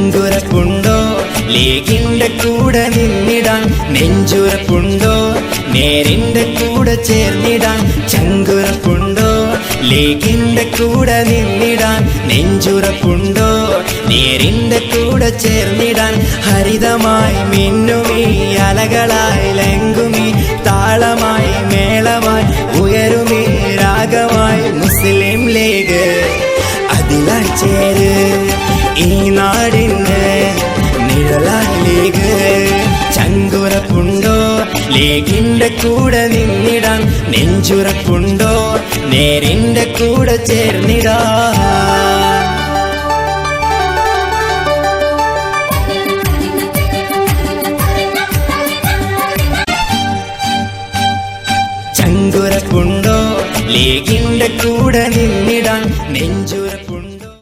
ചങ്കുറപ്പുണ്ടോ ലീഗിന്റെ കൂടെ നിന്നിടാൻ? നെഞ്ചുറപ്പുണ്ടോ നേരിന്റെ കൂടെ ചേർന്നിടാൻ? ചങ്കുറപ്പുണ്ടോ ലീഗിന്റെ കൂടെ നിന്നിടാൻ? നെഞ്ചുറപ്പുണ്ടോ നേരിന്റെ കൂടെ ചേർന്നിടാൻ? ഹരിതമായി മിന്നുമീ അലകളായി ലംഘുമീ താളമായി മേളമായി ഉയരുമീ രാഗമായി മുസ്ലിം ലീഗ് അതിലായി ചേര് ഈ നാടിന് നിഴലായി ലീഗ്. ചങ്കുറപ്പുണ്ടോ ലീഗിന്റെ കൂടെ നിന്നിടാൻ? നെഞ്ചുറപ്പുണ്ടോ നേരിന്റെ കൂടെ ചേർന്നിടാൻ? ചങ്കുറപ്പുണ്ടോ ലീഗിന്റെ കൂടെ നിന്നിടാൻ? നെഞ്ചുറ